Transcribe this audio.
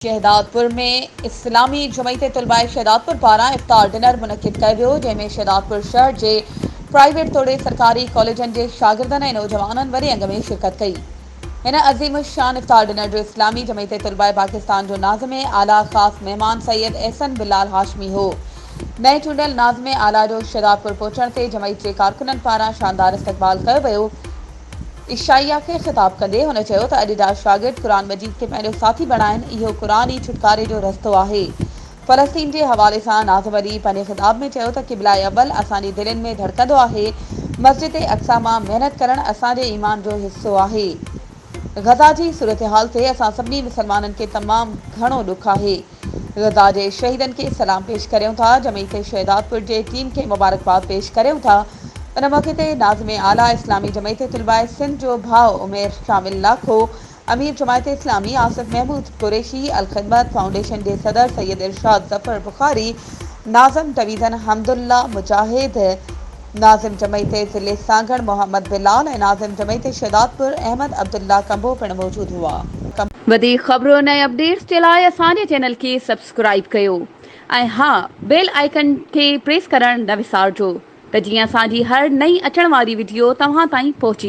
शहदादपुर में इस्लामी जमायत तलबाए शहदादपुर पारां इफ्तार डिनर मुनक़िद कयो वियो, जंहिंमें शहदादपुर शहर जे प्राइवेट तोड़े सरकारी कॉलेजनि जे शागिर्दनि ऐं नौजवाननि वॾे अंग में शिरकत कई। हिन अज़ीम शान इफ्तार डिनर जो इस्लामी जमायत तलबाए पाकिस्तान जो नाज़िम आला ख़ास मेहमान सैयद एहसन बिलाल हाशमी हो। नए चूंडियल नाज़िम आला जो शहदादपुर पहुचण ते जमायत जे कारकुननि पारां शानदार इस्तक़बाल कयो वियो। इशाइया के खिताब कंदे हुन चयो त अॼु जा शागिर्द क़ुरान मजीद के पंहिंजो साथी बणाइनि, इहो क़ुरान ई छुटकारे जो रस्तो आहे। फ़लस्तीन जे हवाले सां नाज़िम अली पंहिंजे ख़िताब में चयो त क़िबला अव्वल असांजी दिलनि में धड़कंदो आहे। मस्जिद अक़सा मां महिनत करणु असांजे ईमान जो हिस्सो आहे। गज़ा जी सूरत हाल ते असां सभिनी मुसलमाननि खे तमामु घणो ॾुख आहे। गज़ा जे शहीदनि खे सलाम पेश करियूं था। जमायत शहदादपुर जे टीम खे मुबारकबाद पेश करियूं था। इन मौक़े ते नाज़िम आला इस्लामी जमायत तलबाए सिंध जो भाउ उमेर शामिल लाखो, अमीर जमायत इस्लामी आसिफ महमूद कुरैशी, अल ख़िदमत फाउंडेशन जे सदर सैयद इरशाद ज़फ़र बुखारी, नाज़िम तवीज़न हमदुल्ला मुजाहिद, नाज़िम जमायत ज़िले सांगण मोहम्मद बिलाल ऐं नाज़िम जमायत शहदादपुर अहमद अब्दुल्ला कंबो पिणु मौजूद हुआ। वधीक ख़बरों ऐं अपडेट्स जे लाइ असांजे चैनल खे सब्सक्राइब कयो ऐं हा, बेल आइकन खे प्रेस करणु न विसारिजो त जीअं असांजी हर नई अचण वारी वीडियो तव्हां ताईं पहुची